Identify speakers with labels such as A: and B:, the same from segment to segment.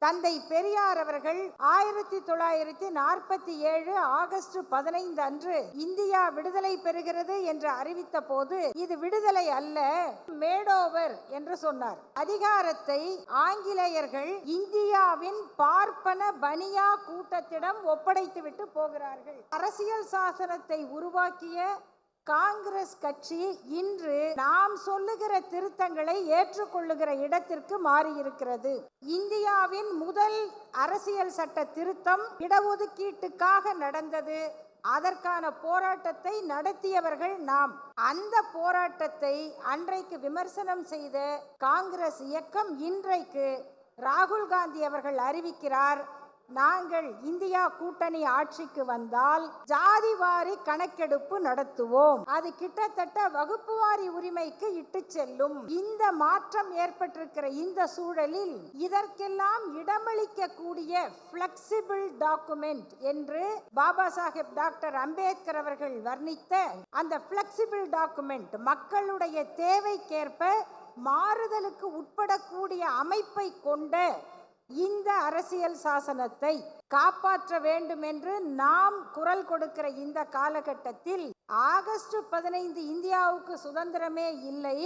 A: தந்தை பெரியார் அவர்கள் 1947 ஆகஸ்ட் 15 அன்று இந்தியா விடுதலை பெறுகிறது என்று அறிவித்த போது இது விடுதலை அல்ல, மேடோவர் என்று சொன்னார். அதிகாரத்தை ஆங்கிலேயர்கள் இந்தியாவின் பார்ப்பன பனியா கூட்டத்திடம் ஒப்படைத்துவிட்டு போகிறார்கள். அரசியல் சாசனத்தை உருவாக்கிய காங்கிரஸ் கட்சி இன்று நாம் சொல்லுகிற திருத்தங்களை ஏற்றுக்கொள்ளுகிற இடத்திற்கு மாறியிருக்கிறது. இந்தியாவின் முதல் அரசியல் சட்ட திருத்தம் இடஒதுக்கீட்டுக்காக நடந்தது. அதற்கான போராட்டத்தை நடத்தியவர்கள் நாம். அந்த போராட்டத்தை அன்றைக்கு விமர்சனம் செய்த காங்கிரஸ் இயக்கம் இன்றைக்கு ராகுல் காந்தி அவர்கள் அறிவிக்கிறார், நாங்கள் இந்தியா கூட்டணி ஆட்சிக்கு வந்தால் ஜாதிவாரி கணக்கெடுப்பு நடத்துவோம், அது கிட்டத்தட்ட வகுப்புவாரி உரிமைக்கு இட்டு செல்லும். இந்த மாற்றம் ஏற்பட்டிருக்கிற இந்த சூழலில் இதற்கெல்லாம் இடமளிக்க கூடிய பிளெக்சிபிள் டாக்குமெண்ட் என்று பாபா சாஹேப் டாக்டர் அம்பேத்கர் அவர்கள் வர்ணித்த அந்த பிளெக்சிபிள் டாக்குமெண்ட் மக்களுடைய தேவைக்கேற்ப மாறுதலுக்கு உட்படக்கூடிய அமைப்பை கொண்ட இந்த அரசியல் சாசனத்தை காப்பாற்ற வேண்டும் என்று நாம் குரல் கொடுக்கிற இந்த காலகட்டத்தில் ஆகஸ்ட் 15 இந்தியாவுக்கு சுதந்திரமே இல்லை,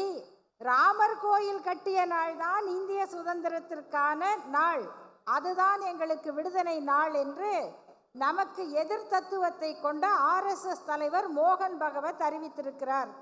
A: ராமர் கோயில் கட்டிய நாள் தான் இந்திய சுதந்திரத்திற்கான நாள், அதுதான் எங்களுக்கு விடுதலை நாள் என்று நமக்கு எதிர் தத்துவத்தை கொண்ட RSS தலைவர் மோகன் பகவத் அறிவித்திருக்கிறார்.